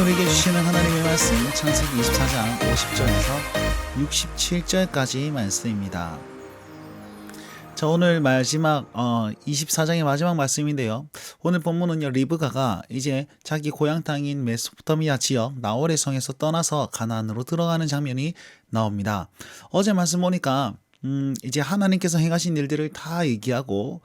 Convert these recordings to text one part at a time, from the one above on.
우리에게 주시는 하나님의 말씀 창세기 24장 50절에서 67절까지 말씀입니다. 자, 오늘 마지막 24장의 마지막 말씀인데요. 오늘 본문은요, 리브가가 이제 자기 고향 땅인 메소포타미아 지역 나홀의 성에서 떠나서 가나안으로 들어가는 장면이 나옵니다. 어제 말씀 보니까 이제 하나님께서 행하신 일들을 다 얘기하고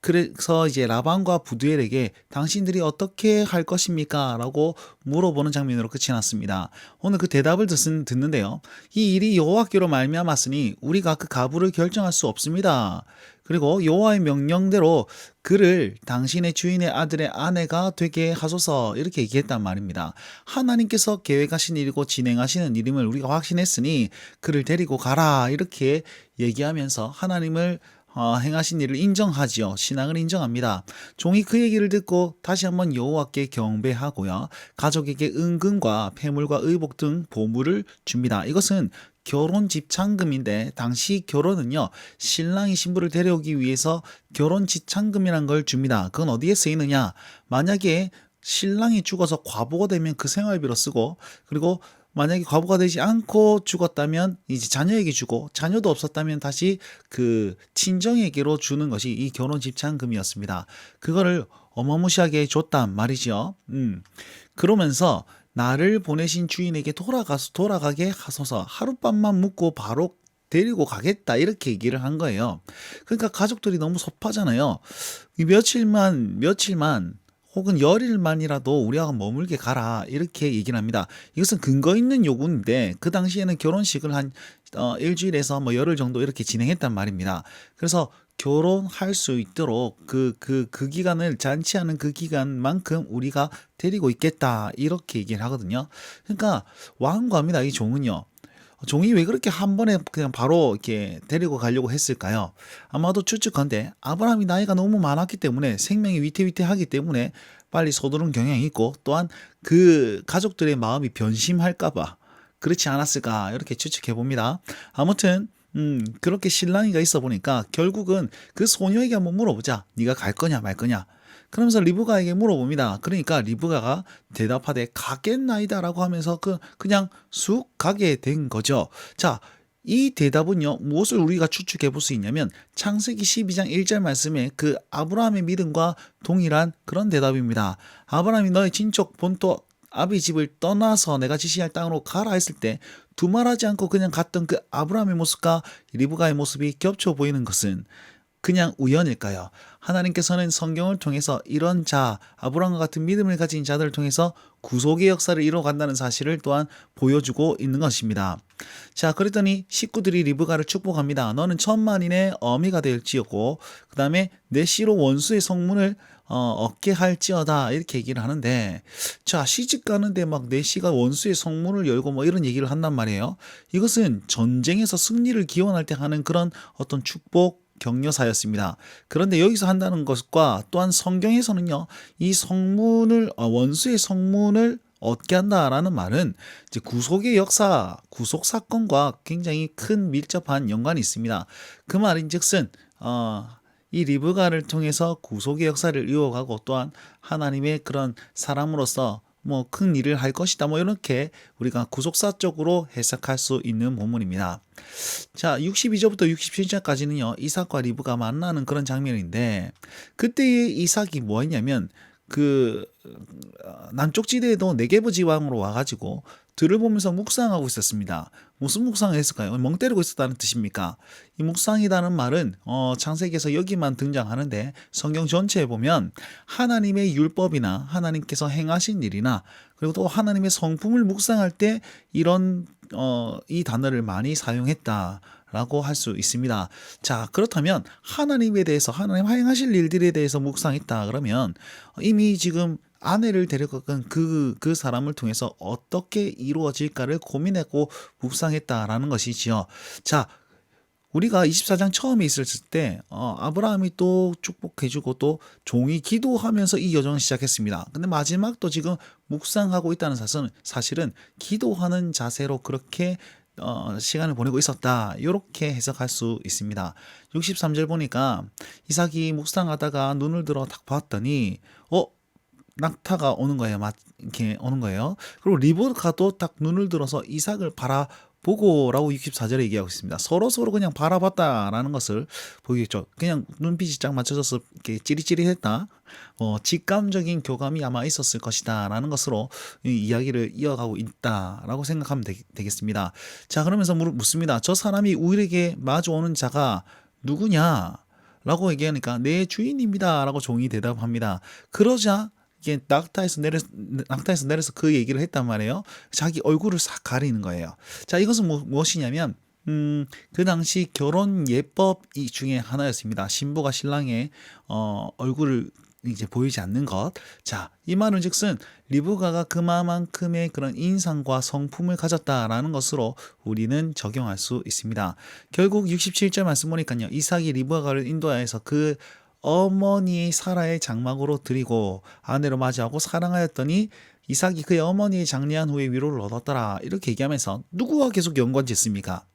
그래서 이제 라반과 부두엘에게 당신들이 어떻게 할 것입니까? 라고 물어보는 장면으로 끝이 났습니다. 오늘 그 대답을 듣는데요. 이 일이 여호와께로 말미암았으니 우리가 그 가부를 결정할 수 없습니다. 그리고 여호와의 명령대로 그를 당신의 주인의 아들의 아내가 되게 하소서, 이렇게 얘기했단 말입니다. 하나님께서 계획하신 일이고 진행하시는 일임을 우리가 확신했으니 그를 데리고 가라, 이렇게 얘기하면서 하나님을 행하신 일을 인정하지요. 신앙을 인정합니다. 종이 그 얘기를 듣고 다시 한번 여호와께 경배하고요, 가족에게 은금과 폐물과 의복 등 보물을 줍니다. 이것은 결혼 집창금인데, 당시 결혼은요, 신랑이 신부를 데려오기 위해서 결혼 집창금이란 걸 줍니다. 그건 어디에 쓰이느냐, 만약에 신랑이 죽어서 과부가 되면 그 생활비로 쓰고, 그리고 만약에 과부가 되지 않고 죽었다면 이제 자녀에게 주고, 자녀도 없었다면 다시 그 친정에게로 주는 것이 이 결혼 집창금이었습니다. 그거를 어마무시하게 줬단 말이죠. 그러면서 나를 보내신 주인에게 돌아가게 하소서, 하룻밤만 묵고 바로 데리고 가겠다, 이렇게 얘기를 한 거예요. 그러니까 가족들이 너무 섭하잖아요. 이 며칠만 혹은 열일만이라도 우리와 머물게 가라, 이렇게 얘기를 합니다. 이것은 근거 있는 요구인데, 그 당시에는 결혼식을 한 일주일에서 뭐 열흘 정도 이렇게 진행했단 말입니다. 그래서 결혼할 수 있도록 그 기간을, 잔치하는 그 기간만큼 우리가 데리고 있겠다, 이렇게 얘기를 하거든요. 그러니까 완고합니다, 이 종은요. 종이 왜 그렇게 한 번에 그냥 바로 이렇게 데리고 가려고 했을까요? 아마도 추측컨대 아브라함이 나이가 너무 많았기 때문에, 생명이 위태위태하기 때문에 빨리 서두른 경향이 있고, 또한 그 가족들의 마음이 변심할까봐 그렇지 않았을까, 이렇게 추측해 봅니다. 아무튼 그렇게 실랑이가 있어 보니까 결국은 그 소녀에게 한번 물어보자, 네가 갈 거냐 말 거냐. 그러면서 리브가에게 물어봅니다. 그러니까 리브가가 대답하되 가겠나이다 라고 하면서 그냥 쑥 가게 된 거죠. 자, 이 대답은요, 무엇을 우리가 추측해 볼 수 있냐면, 창세기 12장 1절 말씀에 그 아브라함의 믿음과 동일한 그런 대답입니다. 아브라함이 너의 친척 본토 아비 집을 떠나서 내가 지시할 땅으로 가라 했을 때 두말하지 않고 그냥 갔던 그 아브라함의 모습과 리브가의 모습이 겹쳐 보이는 것은 그냥 우연일까요? 하나님께서는 성경을 통해서 이런 아브라함과 같은 믿음을 가진 자들을 통해서 구속의 역사를 이뤄간다는 사실을 또한 보여주고 있는 것입니다. 자, 그랬더니 식구들이 리브가를 축복합니다. 너는 천만인의 어미가 될지어고, 그 다음에 내 씨로 원수의 성문을 얻게 할지어다, 이렇게 얘기를 하는데, 자, 시집 가는데 막 내 씨가 원수의 성문을 열고 뭐 이런 얘기를 한단 말이에요. 이것은 전쟁에서 승리를 기원할 때 하는 그런 어떤 축복 격려사였습니다. 그런데 여기서 한다는 것과 또한 성경에서는요, 이 성문을 원수의 성문을 얻게 한다라는 말은 이제 구속의 역사, 구속 사건과 굉장히 큰 밀접한 연관이 있습니다. 그 말인즉슨 이 리브가를 통해서 구속의 역사를 이어가고, 또한 하나님의 그런 사람으로서 뭐 큰 일을 할 것이다, 뭐 이렇게 우리가 구속사적으로 해석할 수 있는 본문입니다. 자, 62절부터 67절까지는요, 이삭과 리브가 만나는 그런 장면인데, 그때의 이삭이 뭐 했냐면, 그 남쪽 지대에도 네게브 지방으로 와가지고 들을 보면서 묵상하고 있었습니다. 무슨 묵상을 했을까요? 멍 때리고 있었다는 뜻입니까? 이 묵상이라는 말은 창세기에서 여기만 등장하는데, 성경 전체에 보면 하나님의 율법이나 하나님께서 행하신 일이나, 그리고 또 하나님의 성품을 묵상할 때 이런 이 단어를 많이 사용했다라고 할 수 있습니다. 자, 그렇다면 하나님에 대해서, 하나님 행하실 일들에 대해서 묵상했다 그러면, 이미 지금 아내를 데려간 그 사람을 통해서 어떻게 이루어질까를 고민했고 묵상했다라는 것이지요. 자, 우리가 24장 처음에 있었을 때 아브라함이 또 축복해주고 또 종이 기도하면서 이 여정을 시작했습니다. 근데 마지막도 지금 묵상하고 있다는 사실은 기도하는 자세로 그렇게 시간을 보내고 있었다, 이렇게 해석할 수 있습니다. 63절 보니까 이삭이 묵상하다가 눈을 들어 딱 봤더니 낙타가 오는 거예요. 이렇게 오는 거예요. 그리고 리브가도 딱 눈을 들어서 이삭을 바라보고라고 64절에 얘기하고 있습니다. 서로 그냥 바라봤다라는 것을 보이겠죠. 그냥 눈빛이 딱 맞춰져서 이렇게 찌릿찌릿했다. 직감적인 교감이 아마 있었을 것이다라는 것으로 이 이야기를 이어가고 있다라고 생각하면 되겠습니다. 자, 그러면서 묻습니다. 저 사람이 우리에게 마주오는 자가 누구냐? 라고 얘기하니까 내 주인입니다. 라고 종이 대답합니다. 그러자 이게 낙타에서 내려서 그 얘기를 했단 말이에요. 자기 얼굴을 싹 가리는 거예요. 자, 이것은 무엇이냐면 그 당시 결혼 예법 중에 하나였습니다. 신부가 신랑의 얼굴을 이제 보이지 않는 것. 자, 이 말은 즉슨 리브가가 그만큼의 그런 인상과 성품을 가졌다라는 것으로 우리는 적용할 수 있습니다. 결국 67절 말씀 보니까요. 이삭이 리브가를 인도하여서 그 어머니 사라의 장막으로 드리고 아내로 맞이하고 사랑하였더니 이삭이 그의 어머니의 장례한 후에 위로를 얻었더라. 이렇게 얘기하면서 누구와 계속 연관 짓습니까?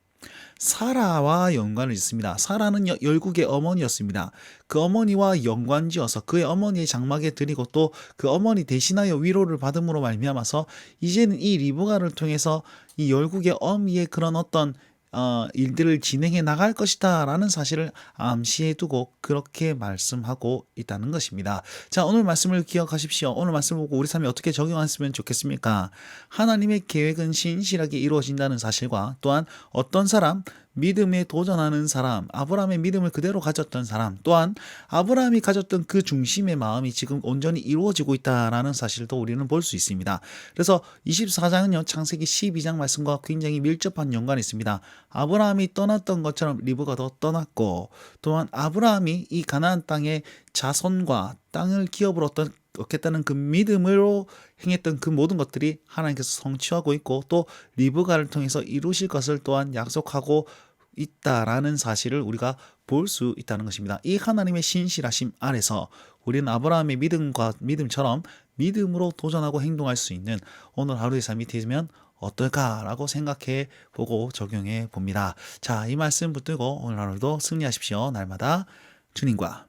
사라와 연관을 짓습니다. 사라는 열국의 어머니였습니다. 그 어머니와 연관지어서 그의 어머니의 장막에 드리고 또 그 어머니 대신하여 위로를 받음으로 말미암아서 이제는 이 리브가를 통해서 이 열국의 어미의 그런 어떤 일들을 진행해 나갈 것이다 라는 사실을 암시해 두고 그렇게 말씀하고 있다는 것입니다. 자, 오늘 말씀을 기억하십시오. 오늘 말씀을 보고 우리 삶에 어떻게 적용했으면 좋겠습니까? 하나님의 계획은 신실하게 이루어진다는 사실과 또한 어떤 사람, 믿음에 도전하는 사람, 아브라함의 믿음을 그대로 가졌던 사람, 또한 아브라함이 가졌던 그 중심의 마음이 지금 온전히 이루어지고 있다라는 사실도 우리는 볼 수 있습니다. 그래서 24장은요, 창세기 12장 말씀과 굉장히 밀접한 연관이 있습니다. 아브라함이 떠났던 것처럼 리브가도 떠났고, 또한 아브라함이 이 가나안 땅의 자손과 땅을 기업으로 얻겠다는 그 믿음으로 행했던 그 모든 것들이 하나님께서 성취하고 있고 또 리브가를 통해서 이루실 것을 또한 약속하고 있다라는 사실을 우리가 볼 수 있다는 것입니다. 이 하나님의 신실하심 아래서 우리는 아브라함의 믿음처럼 믿음으로 도전하고 행동할 수 있는 오늘 하루의 삶이 되면 어떨까라고 생각해 보고 적용해 봅니다. 자, 이 말씀 붙들고 오늘 하루도 승리하십시오. 날마다 주님과